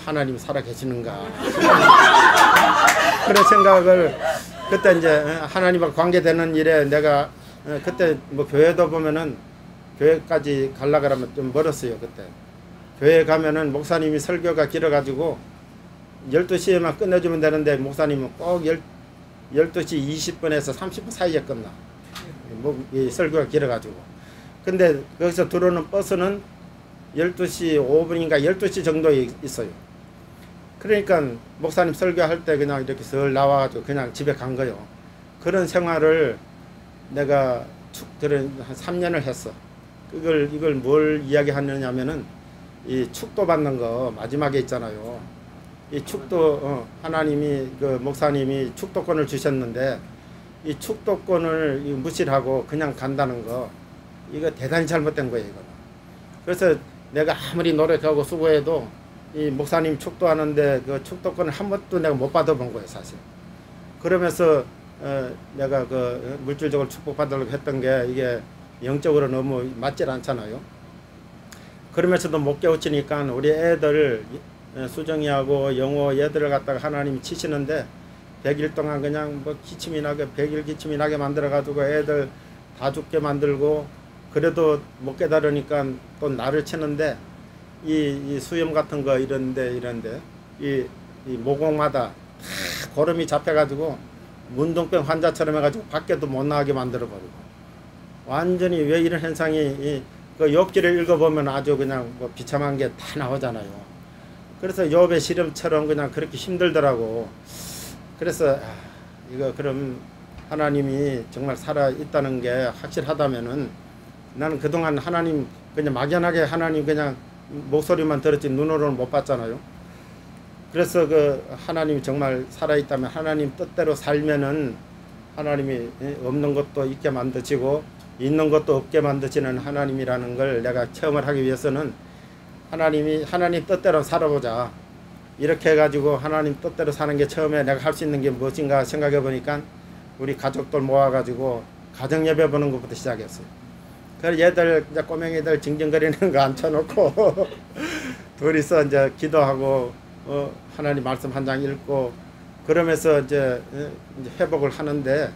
하나님 살아 계시는가 그런 생각을 그때 이제 하나님과 관계되는 일에 내가 그때 뭐 교회도 보면은 교회까지 가려고 하면 좀 멀었어요. 그때 교회 가면은 목사님이 설교가 길어가지고 12시에만 끝내주면 되는데 목사님은 꼭 12시 20분에서 30분 사이에 끝나. 이 설교가 길어가지고. 근데 거기서 들어오는 버스는 12시 5분인가 12시 정도에 있어요. 그러니까 목사님 설교할 때 그냥 이렇게 설 나와가지고 그냥 집에 간 거예요. 그런 생활을 내가 한 3년을 했어. 이걸 뭘 이야기하느냐면은 이 축도 받는 거 마지막에 있잖아요. 이 축도 하나님이 그 목사님이 축도권을 주셨는데 이 축도권을 무시하고 그냥 간다는 거 이거 대단히 잘못된 거예요. 이거. 그래서 내가 아무리 노력하고 수고해도 이 목사님 축도하는데 그 축도권을 한 번도 내가 못 받아본 거예요, 사실. 그러면서 내가 그 물질적으로 축복받으려고 했던 게 이게 영적으로 너무 맞질 않잖아요. 그러면서도 못 깨우치니까 우리 애들 수정이하고 영호 얘들을 갖다가 하나님이 치시는데 100일 동안 그냥 뭐 기침이 나게 100일 기침이 나게 만들어 가지고 애들 다 죽게 만들고 그래도 못 깨달으니까 또 나를 치는데 이 수염 같은 거 이런데 이 모공마다 다 고름이 잡혀가지고 문둥병 환자처럼 해가지고 밖에도 못 나가게 만들어버리고 완전히 왜 이런 현상이 그 욥기를 읽어보면 아주 그냥 뭐 비참한 게 다 나오잖아요. 그래서 욥의 시름처럼 그냥 그렇게 힘들더라고. 그래서 이거 그럼 하나님이 정말 살아 있다는 게 확실하다면은 나는 그동안 하나님 그냥 막연하게 하나님 그냥 목소리만 들었지 눈으로는 못 봤잖아요. 그래서 그 하나님이 정말 살아있다면 하나님 뜻대로 살면은 하나님이 없는 것도 있게 만드시고 있는 것도 없게 만드시는 하나님이라는 걸 내가 체험을 하기 위해서는 하나님 뜻대로 살아보자. 이렇게 해가지고 하나님 뜻대로 사는 게 처음에 내가 할 수 있는 게 무엇인가 생각해 보니까 우리 가족들 모아가지고 가정 예배 보는 것부터 시작했어요. 그래서 얘들 이제 꼬맹이들 징징거리는 거 앉혀놓고 둘이서 이제 기도하고 하나님 말씀 한 장 읽고 그러면서 이제 회복을 하는데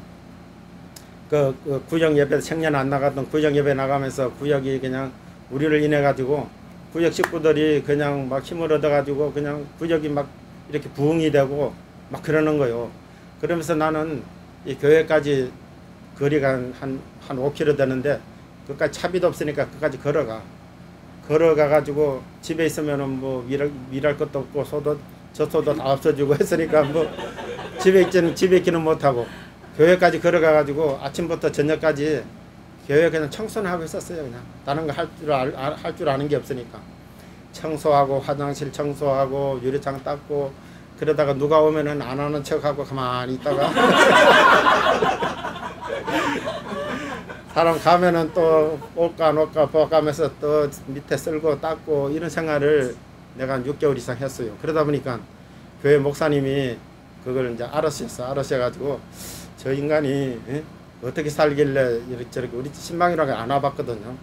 그 구역 예배 청년 안 나갔던 구역 예배 나가면서 구역이 그냥 우리를 인해 가지고 구역 식구들이 그냥 막 힘을 얻어 가지고 그냥 구역이 막 이렇게 부흥이 되고 막 그러는 거요. 그러면서 나는 이 교회까지 거리가 한 5km 되는데 그까지 차비도 없으니까 그까지 걸어가 가지고 집에 있으면은 뭐 일할 것도 없고 저소도 다 없어지고 했으니까 뭐 집에 있기는 못하고 교회까지 걸어가 가지고 아침부터 저녁까지 교회 그냥 청소는 하고 있었어요. 그냥 다른 거 할 줄 아는 게 없으니까 청소하고 화장실 청소하고 유리창 닦고 그러다가 누가 오면은 안 하는 척하고 가만히 있다가 사람 가면은 또 올까 보아가면서 또 밑에 쓸고 닦고 이런 생활을 내가 한 6개월 이상 했어요. 그러다 보니까 교회 목사님이 그걸 이제 알으셔가지고 저 인간이 어떻게 살길래 이렇게 저렇게 우리 신방이라고 안 와봤거든요.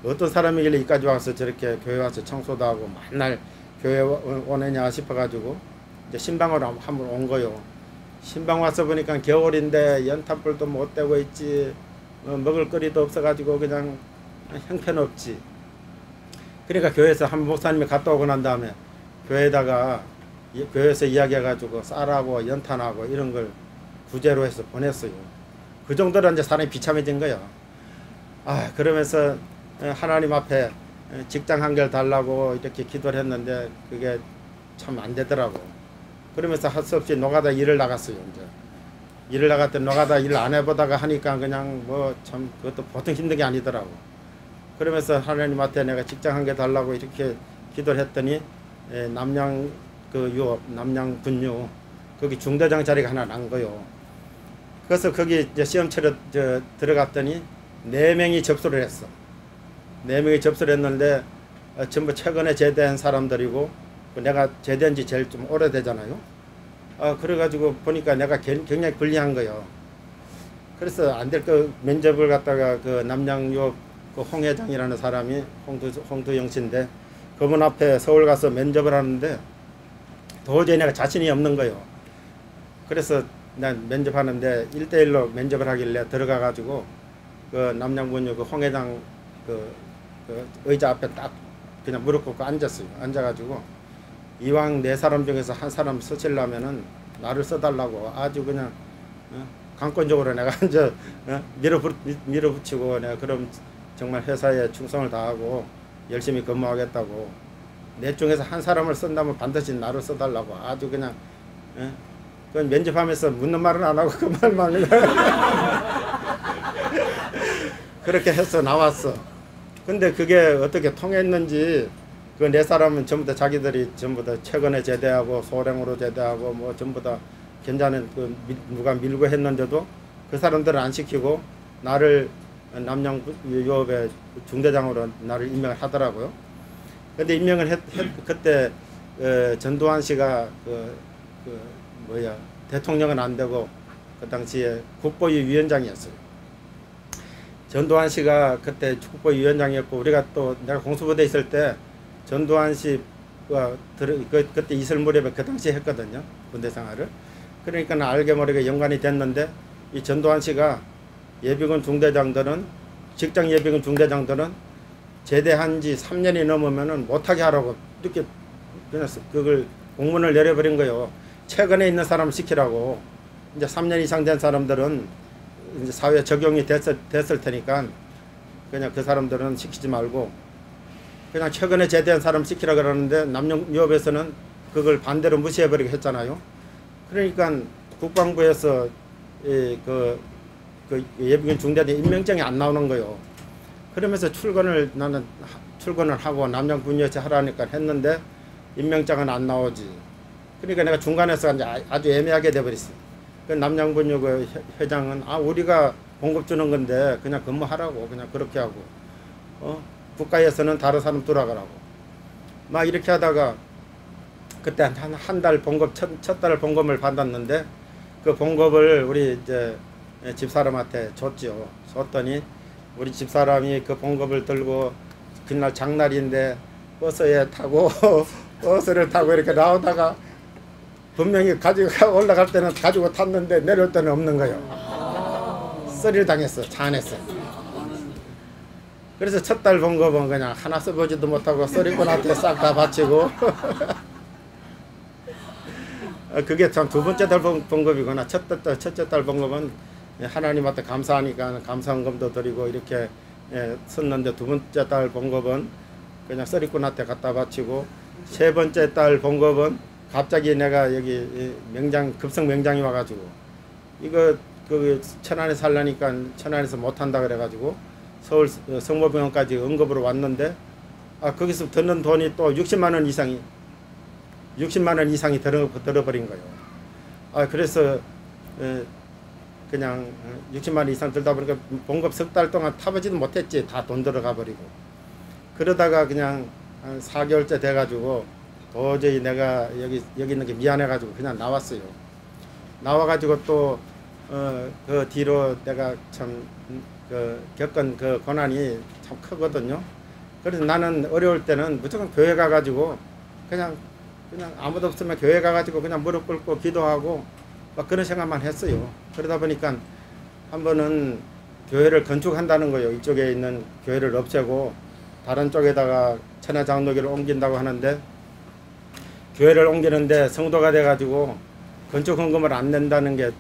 어떤 사람이길래 이까지 와서 저렇게 교회 와서 청소도 하고 맨날 교회 오느냐 싶어가지고 이제 신방으로 한번 온 거요. 신방 와서 보니까 겨울인데 연탄불도 못 떼고 있지. 먹을 거리도 없어가지고 그냥 형편없지. 그러니까 교회에서 한 목사님이 갔다 오고 난 다음에 교회에서 이야기해가지고 쌀하고 연탄하고 이런 걸 구제로 해서 보냈어요. 그 정도로 이제 사람이 비참해진 거야. 그러면서 하나님 앞에 직장 한결 달라고 이렇게 기도를 했는데 그게 참 안 되더라고. 그러면서 할 수 없이 노가다 일을 나갔어요. 이제 일을 나갔더니 노가다 일 안 해보다가 하니까 그냥 뭐 참 그것도 보통 힘든 게 아니더라고. 그러면서 하나님한테 내가 직장 한 개 달라고 이렇게 기도를 했더니 남양 남양 군유 거기 중대장 자리가 하나 난 거요. 그래서 거기 이제 시험 치러 들어갔더니 4명이 접수를 했어. 4명이 접수를 했는데 전부 최근에 제대한 사람들이고 내가 제대한 지 제일 좀 오래되잖아요. 그래가지고 보니까 내가 굉장히 불리한 거요. 그래서 안 될 거 면접을 갖다가 그 남양요 그 홍 회장이라는 사람이 홍두영 씨인데 그분 앞에 서울 가서 면접을 하는데 도저히 내가 자신이 없는 거요. 그래서 난 면접하는데 1대1로 면접을 하길래 들어가가지고 그 남양군요 그 홍 회장 그 의자 앞에 딱 그냥 무릎 꿇고 앉았어요. 앉아가지고 이왕 4사람 중에서 한 사람 쓰시려면은 나를 써달라고 아주 그냥 강권적으로 내가 이제 밀어붙이고 내가 그럼 정말 회사에 충성을 다하고 열심히 근무하겠다고. 넷 중에서 한 사람을 쓴다면 반드시 나를 써달라고. 아주 그냥 그 면접하면서 묻는 말은 안 하고 그 말만 그렇게 해서 나왔어. 근데 그게 어떻게 통했는지 그 네 사람은 전부 다 자기들이 전부 다 최근에 제대하고 소령으로 제대하고 뭐 전부 다 괜찮은 그 누가 밀고 했는데도 그 사람들은 안 시키고 나를 남양유업의 중대장으로 나를 임명을 하더라고요. 근데 임명을 그때 전두환 씨가 대통령은 안 되고 그 당시에 국보위 위원장이었어요. 전두환 씨가 그때 국보위원장이었고 우리가 또 내가 공수부대에 있을 때 전두환 씨가 그때 있을 무렵에 그 당시에 했거든요. 군대 생활을. 그러니까 알게 모르게 연관이 됐는데 이 전두환 씨가 예비군 중대장들은 직장 예비군 중대장들은 제대한 지 3년이 넘으면은 못하게 하라고 이렇게 그냥 그걸 공문을 내려버린 거예요. 최근에 있는 사람을 시키라고. 이제 3년 이상 된 사람들은 이제 사회 적용이 됐을 테니까 그냥 그 사람들은 시키지 말고 그냥 최근에 제대한 사람 시키라 그러는데 남용유업에서는 그걸 반대로 무시해버리게 했잖아요. 그러니까 국방부에서 그 예비군 중대장 임명장이 안 나오는 거예요. 그러면서 나는 출근을 하고 남양군유에서 하라니까 했는데 임명장은 안 나오지. 그러니까 내가 중간에서 아주 애매하게 돼버렸어. 그 남양군유 그 회장은 우리가 봉급 주는 건데 그냥 근무하라고 그냥 그렇게 하고 국가에서는 다른 사람 들어가라고 막 이렇게 하다가 그때 한 달 봉급 첫 달 봉급을 받았는데 그 봉급을 우리 이제 집사람한테 줬죠. 줬더니 우리 집사람이 그 봉급을 들고 그날 장날인데 버스에 타고 버스를 타고 이렇게 나오다가 분명히 가지고 올라갈 때는 가지고 탔는데 내려올 때는 없는 거예요. 쓰리를 당했어. 차 안에서. 그래서 첫 달 봉급은 그냥 하나 써보지도 못하고 쓰리꾼한테 싹 다 바치고 그게 참 두 번째 달 봉급이구나. 첫째 달 봉급은 하나님한테 감사하니까 감사헌금도 드리고 이렇게 썼는데 두 번째 달 봉급은 그냥 쓰리꾼한테 갖다 바치고 세 번째 달 봉급은 갑자기 내가 여기 급성 명장이 와가지고 이거 그 천안에 살라니까 천안에서 못한다 그래가지고 서울 성모병원까지 응급으로 왔는데 거기서 드는 돈이 또 60만 원 이상이 들어버린 거예요. 그래서 그냥 60만 원 이상 들다 보니까 봉급 석 달 동안 타보지도 못했지. 다 돈 들어가 버리고. 그러다가 그냥 한 4개월째 돼가지고 도저히 내가 여기 있는 게 미안해가지고 그냥 나왔어요. 나와가지고 또 그 뒤로 내가 참 겪은 그 고난이 참 크거든요. 그래서 나는 어려울 때는 무조건 교회 가가지고 그냥 아무도 없으면 교회 가가지고 그냥 무릎 꿇고 기도하고 막 그런 생각만 했어요. 그러다 보니까 한 번은 교회를 건축한다는 거예요. 이쪽에 있는 교회를 없애고 다른 쪽에다가 천하장로교를 옮긴다고 하는데 교회를 옮기는데 성도가 돼가지고 건축 헌금을 안 낸다는 게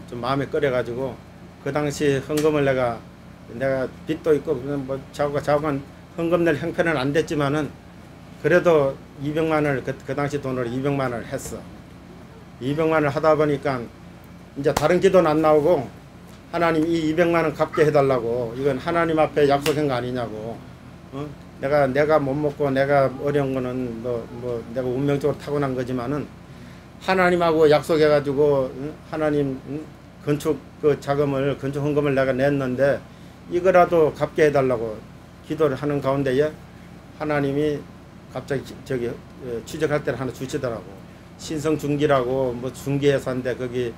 좀 마음에 끌어가지고 그 당시 헌금을 내가 빚도 있고 뭐 자고간 헌금 낼 형편은 안 됐지만은 그래도 200만 원을 그 당시 돈으로 200만 원을 했어. 200만 원을 하다 보니까 이제 다른 기도는 안 나오고 하나님 이 200만 원 갚게 해달라고. 이건 하나님 앞에 약속한 거 아니냐고. 내가 못 먹고 내가 어려운 거는 뭐 내가 운명적으로 타고난 거지만은 하나님하고 약속해가지고 하나님 건축 그 자금을 건축 헌금을 내가 냈는데 이거라도 갚게 해달라고 기도를 하는 가운데에 하나님이 갑자기 저기 취직할 때를 하나 주시더라고. 신성중기라고 뭐 중기회사인데 거기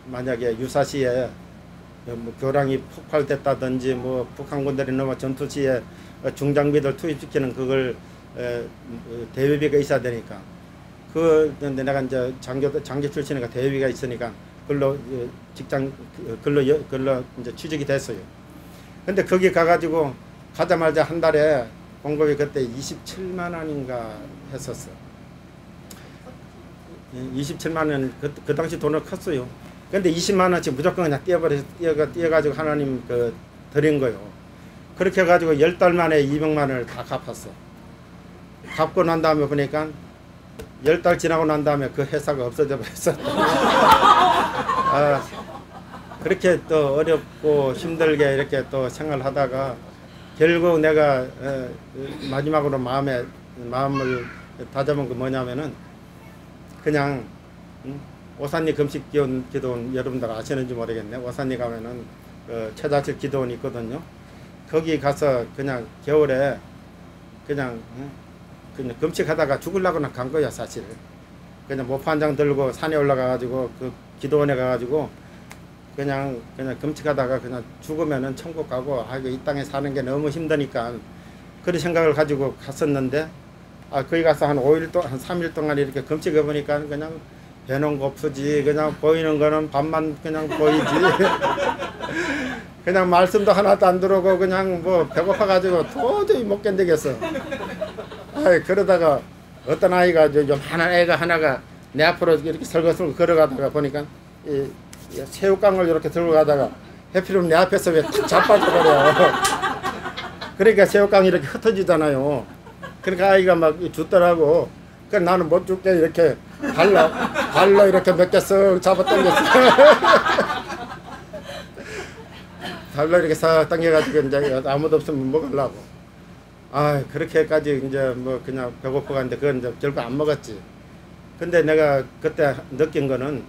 만약에 유사시에 뭐 교량이 폭발됐다든지 뭐 북한군들이 넘어 전투 시에 중장비들 투입시키는 그걸 대회비가 있어야 되니까 근데 내가 이제 장교 출신이니까 대회비가 있으니까 글로 글로 이제 취직이 됐어요. 근데 거기 가가지고 가자마자 한 달에 봉급이 그때 27만 원인가 했었어. 27만 원 그 당시 돈을 컸어요. 근데 20만 원씩 무조건 그냥 뛰어가지고 하나님 드린 거요. 그렇게 해가지고 10달 만에 200만 원을 다 갚았어. 갚고 난 다음에 보니까 10달 지나고 난 다음에 그 회사가 없어져 버렸어. 아, 그렇게 또 어렵고 힘들게 이렇게 또 생활하다가 결국 내가 마지막으로 마음을 다잡은 게 뭐냐면은 그냥 오산리 금식 기도원 여러분들 아시는지 모르겠네. 오산리 가면은 최다칠 기도원이 있거든요. 거기 가서 그냥 겨울에 그냥 금식하다가 죽으려고는 간 거야 사실. 그냥 모파 한 장 들고 산에 올라가가지고 그 기도원에 가가지고 그냥 금식하다가 그냥 죽으면은 천국 가고 이 땅에 사는 게 너무 힘드니까 그런 생각을 가지고 갔었는데 거기 가서 한 5일 동안 한 3일 동안 이렇게 금식해 보니까 그냥 배는 고프지 그냥 보이는 거는 밥만 그냥 보이지 그냥 말씀도 하나도 안 들어오고 그냥 뭐 배고파 가지고 도저히 못 견디겠어. 그러다가 어떤 아이가 요만한 애가 하나가 내 앞으로 이렇게 설거설거 걸어가다가 보니까 이 새우깡을 이렇게 들고 가다가 해피름 내 앞에서 왜 탁 자빠져버려. 그러니까 새우깡이 이렇게 흩어지잖아요. 그러니까 아이가 막 죽더라고. 그래서 나는 못 죽게 이렇게 발로 이렇게 몇 개 쓱 잡아 당겼어. 발로 이렇게 싹 당겨가지고 이제 아무도 없으면 먹으려고. 그렇게까지 이제 뭐 그냥 배고파 갔는데 그건 이제 결국 안 먹었지. 근데 내가 그때 느낀 거는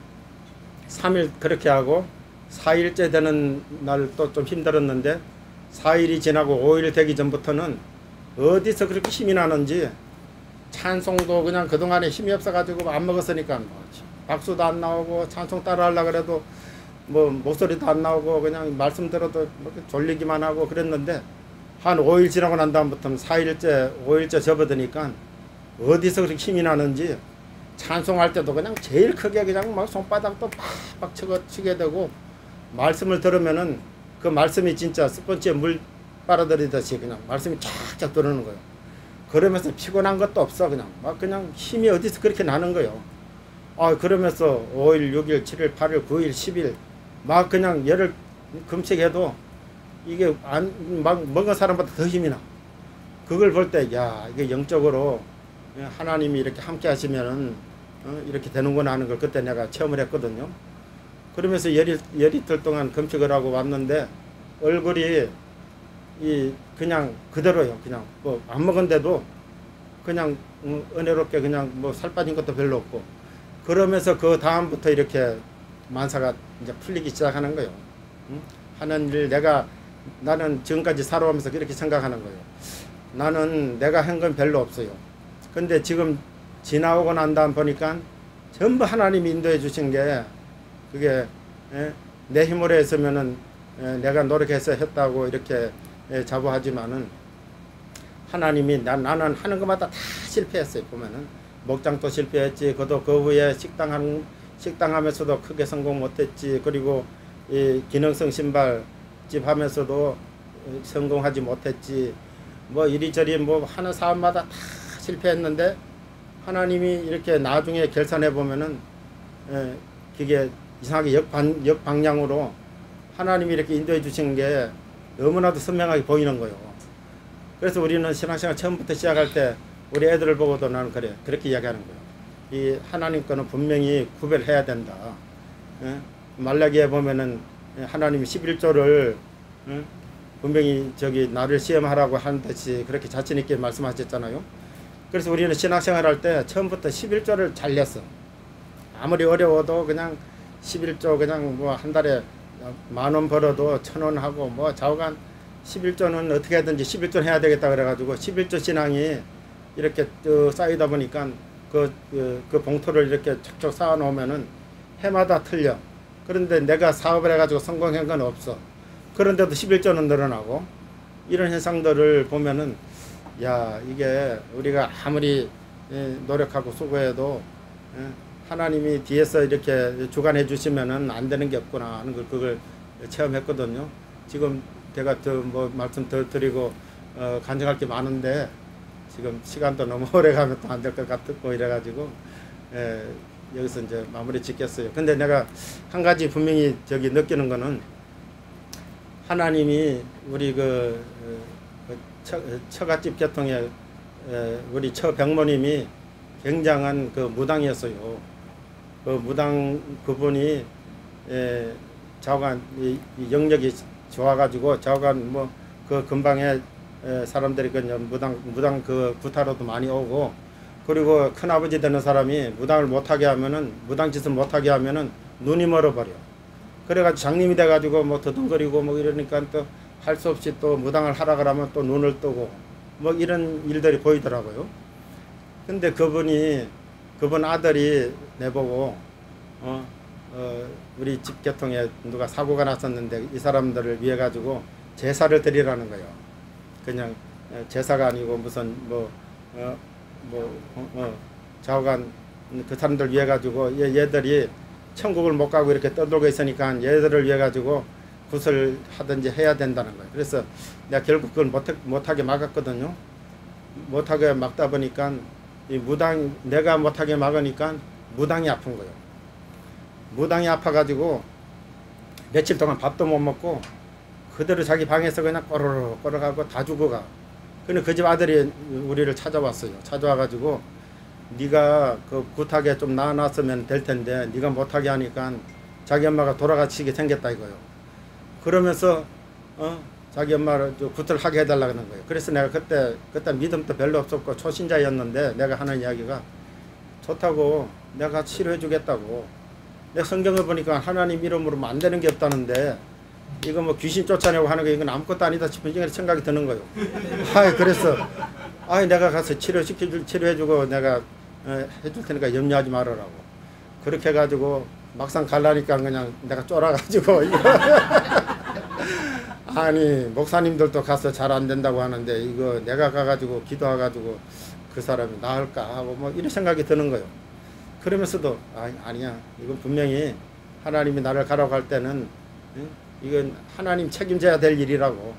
3일 그렇게 하고 4일째 되는 날 또 좀 힘들었는데 4일이 지나고 5일 되기 전부터는 어디서 그렇게 힘이 나는지 찬송도 그냥 그동안에 힘이 없어가지고 안 먹었으니까 뭐 박수도 안 나오고 찬송 따라 하려고 그래도 뭐 목소리도 안 나오고 그냥 말씀 들어도 졸리기만 하고 그랬는데 한 5일 지나고 난 다음부터는 5일째 접어드니까 어디서 그렇게 힘이 나는지 찬송할 때도 그냥 제일 크게 그냥 막 손바닥도 팍팍 치게 되고 말씀을 들으면은 그 말씀이 진짜 스펀지에 물 빨아들이듯이 그냥 말씀이 쫙쫙 들어오는 거예요. 그러면서 피곤한 것도 없어. 그냥 힘이 어디서 그렇게 나는 거예요. 그러면서 5일, 6일, 7일, 8일, 9일, 10일 막 그냥 열흘 금식해도 이게 막 먹은 사람보다 더 힘이 나. 그걸 볼 때 야 이게 영적으로 하나님이 이렇게 함께 하시면은 이렇게 되는구나 하는 걸 그때 내가 체험을 했거든요. 그러면서 열이틀 동안 금식을 하고 왔는데 얼굴이 그냥 그대로요. 그냥 뭐 안 먹은데도 그냥 은혜롭게 그냥 뭐 살 빠진 것도 별로 없고 그러면서 그 다음부터 이렇게 만사가 이제 풀리기 시작하는 거예요. 하는 일 나는 지금까지 살아오면서 그렇게 생각하는 거예요. 나는 내가 한 건 별로 없어요. 근데 지금 지나오고 난 다음 보니까 전부 하나님이 인도해 주신 게 그게 내 힘으로 했으면은 내가 노력해서 했다고 이렇게 자부하지만은 하나님이 나는 하는 것마다 다 실패했어요. 보면은 목장도 실패했지. 그 후에 식당 하면서도 크게 성공 못했지. 그리고 이 기능성 신발집 하면서도 성공하지 못했지. 뭐 이리저리 뭐 하는 사업마다 다 실패했는데 하나님이 이렇게 나중에 결산해 보면은 그게 이상하게 역방향으로 하나님이 이렇게 인도해 주신 게 너무나도 선명하게 보이는 거예요. 그래서 우리는 신앙생활 처음부터 시작할 때 우리 애들을 보고도 나는 그렇게 이야기하는 거예요. 이 하나님 거는 분명히 구별해야 된다. 말라기에 보면은 하나님이 11조를 분명히 나를 시험하라고 하는 듯이 그렇게 자신 있게 말씀하셨잖아요. 그래서 우리는 신앙생활 할 때 처음부터 11조를 잘 냈어. 아무리 어려워도 그냥 11조 그냥 뭐 한 달에 10,000원 벌어도 1,000원 하고 뭐 좌우간 11조는 어떻게 하든지 11조 해야 되겠다 그래가지고 11조 신앙이 이렇게 쌓이다 보니까 그 봉투를 이렇게 척척 쌓아 놓으면은 해마다 틀려. 그런데 내가 사업을 해가지고 성공한 건 없어. 그런데도 11조는 늘어나고 이런 현상들을 보면은 야 이게 우리가 아무리 노력하고 수고해도 하나님이 뒤에서 이렇게 주관해 주시면은 안 되는 게 없구나 하는 걸 그걸 체험했거든요. 지금 제가 뭐 말씀 더 드리고 간증할 게 많은데 지금 시간도 너무 오래 가면 또 안 될 것 같고 이래가지고 여기서 이제 마무리 짓겠어요. 근데 내가 한 가지 분명히 느끼는 거는 하나님이 우리 처갓집 계통의 우리 처백모님이 굉장한 그 무당이었어요. 그 무당 그분이 좌우간 영역이 좋아가지고 좌우간 뭐 그 근방에 사람들이 그 무당 그 구타로도 많이 오고, 그리고 큰아버지 되는 사람이 무당을 못하게 하면은, 무당 짓을 못하게 하면은 눈이 멀어버려. 그래가지고 장님이 돼가지고 뭐 더듬거리고 뭐 이러니까 또 할 수 없이 또 무당을 하라 그러면 또 눈을 뜨고 뭐 이런 일들이 보이더라고요. 근데 그분 아들이 내보고 우리 집 계통에 누가 사고가 났었는데 이 사람들을 위해 가지고 제사를 드리라는 거예요. 그냥 제사가 아니고 무슨 좌우간 그 사람들 위해 가지고 얘들이 천국을 못 가고 이렇게 떠돌고 있으니까 얘들을 위해 가지고 굿을 하든지 해야 된다는 거예요. 그래서 내가 결국 그걸 못하게 막았거든요. 못하게 막다 보니까 내가 못하게 막으니까 무당이 아픈 거예요. 무당이 아파가지고 며칠 동안 밥도 못 먹고 그대로 자기 방에서 그냥 꼬르르 꼬르가고 다 죽어가. 근데 그 집 아들이 우리를 찾아왔어요. 찾아와가지고 네가 그 굿하게 좀 낳아놨으면 될 텐데 네가 못하게 하니까 자기 엄마가 돌아가시게 생겼다 이거요. 그러면서 자기 엄마를 굿을 하게 해달라는 거예요. 그래서 내가 그때 믿음도 별로 없었고 초신자였는데 내가 하는 이야기가 좋다고, 내가 치료해 주겠다고. 내 성경을 보니까 하나님 이름으로 안 되는 게 없다는데 이거 뭐 귀신 쫓아내고 하는 게 이건 아무것도 아니다 싶은 생각이 드는 거예요. 그래서 내가 가서 치료해주고 내가 해줄 테니까 염려하지 말으라고. 그렇게 해가지고 막상 가려니까 그냥 내가 쫄아가지고 아니 목사님들도 가서 잘 안 된다고 하는데 이거 내가 가가지고 기도해가지고 그 사람이 나을까 하고 뭐 이런 생각이 드는 거예요. 그러면서도 아니야, 이건 분명히 하나님이 나를 가라고 할 때는 이건 하나님 책임져야 될 일이라고.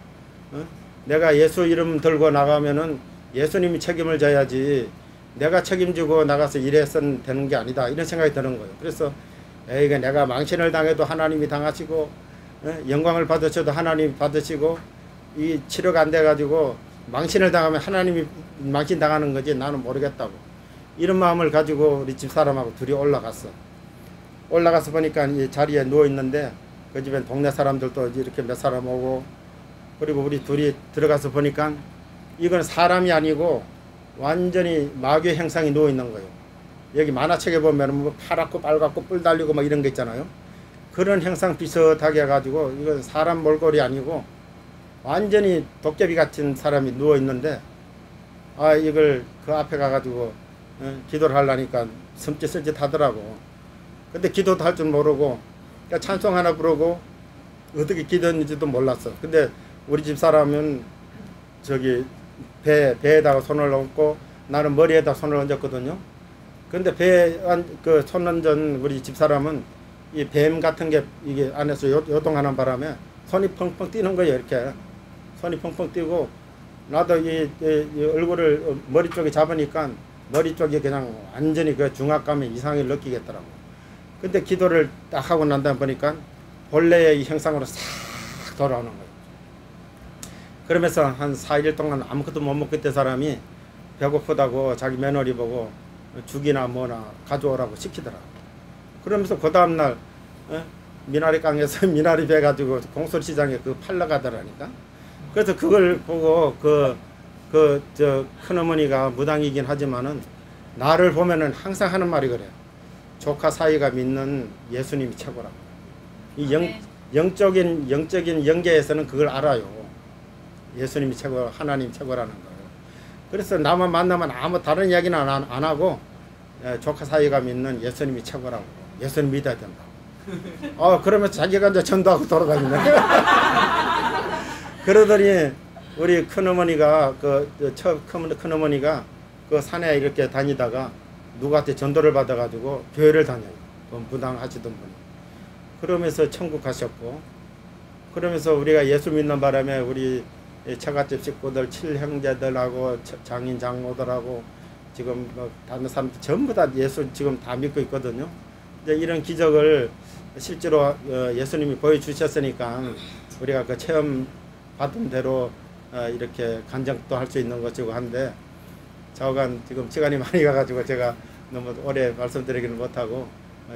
내가 예수 이름 들고 나가면은 예수님이 책임을 져야지 내가 책임지고 나가서 일해서는 되는 게 아니다, 이런 생각이 드는 거예요. 그래서 이게 내가 망신을 당해도 하나님이 당하시고 영광을 받으셔도 하나님이 받으시고, 이 치료가 안 돼가지고 망신을 당하면 하나님이 망신 당하는 거지 나는 모르겠다고. 이런 마음을 가지고 우리 집사람하고 둘이 올라가서 보니까 이 자리에 누워있는데 그 집엔 동네 사람들도 이렇게 몇 사람 오고, 그리고 우리 둘이 들어가서 보니까 이건 사람이 아니고 완전히 마귀의 형상이 누워있는 거예요. 여기 만화책에 보면 뭐 파랗고 빨갛고 뿔 달리고 막 이런 거 있잖아요. 그런 형상 비슷하게 해가지고 이건 사람 몰골이 아니고 완전히 도깨비 같은 사람이 누워있는데 이걸 그 앞에 가가지고 기도를 하려니까 섬찟섬찟 하더라고. 근데 기도도 할 줄 모르고 그러니까 찬송 하나 부르고 어떻게 기도했는지도 몰랐어. 근데 우리 집 사람은 저기 배에다가 손을 얹고 나는 머리에다 손을 얹었거든요. 근데 배에 그 손 얹은 우리 집 사람은 이 뱀 같은 게 이게 안에서 요동하는 바람에 손이 펑펑 뛰는 거예요. 이렇게 손이 펑펑 뛰고, 나도 이 얼굴을 머리 쪽에 잡으니까 머리 쪽이 그냥 완전히 그 중압감의 이상을 느끼겠더라고. 근데 기도를 딱 하고 난 다음에 보니까 본래의 이 형상으로 싹 돌아오는 거예요. 그러면서 한 4일 동안 아무것도 못 먹고 있던 사람이 배고프다고 자기 며느리 보고 죽이나 뭐나 가져오라고 시키더라고. 그러면서 그 다음날 미나리 강에서 미나리 배 가지고 공설시장에 팔러 가더라니까. 그래서 그걸 보고 저 큰어머니가 무당이긴 하지만은 나를 보면은 항상 하는 말이 그래. 조카 사이가 믿는 예수님이 최고라고. 이 영적인 영계에서는 그걸 알아요. 예수님이 최고, 하나님 최고라는 거예요. 그래서 나만 만나면 아무 다른 이야기는 안 하고 조카 사이가 믿는 예수님이 최고라고. 예수님 믿어야 된다고. 그러면 자기가 이제 전도하고 돌아다니네. 그러더니 우리 큰어머니가 큰어머니가 그 산에 이렇게 다니다가 누구한테 전도를 받아가지고 교회를 다녀요. 무당 하시던 분이. 그러면서 천국 가셨고, 그러면서 우리가 예수 믿는 바람에 우리 처갓집 식구들 7형제들하고 장인 장모들하고 지금 뭐 다른 사람들 전부 다 예수 지금 다 믿고 있거든요. 이제 이런 기적을 실제로 예수님이 보여주셨으니까 우리가 그 체험 받은 대로 이렇게 간증도 할 수 있는 것이고 한데 좌우간 지금 시간이 많이 가가지고 제가 너무 오래 말씀드리기는 못하고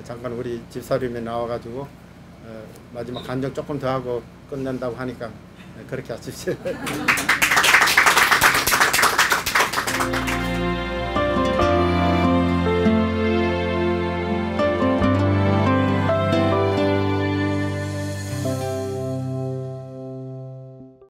잠깐 우리 집사님이 나와가지고 마지막 간증 조금 더 하고 끝낸다고 하니까 그렇게 하십시오.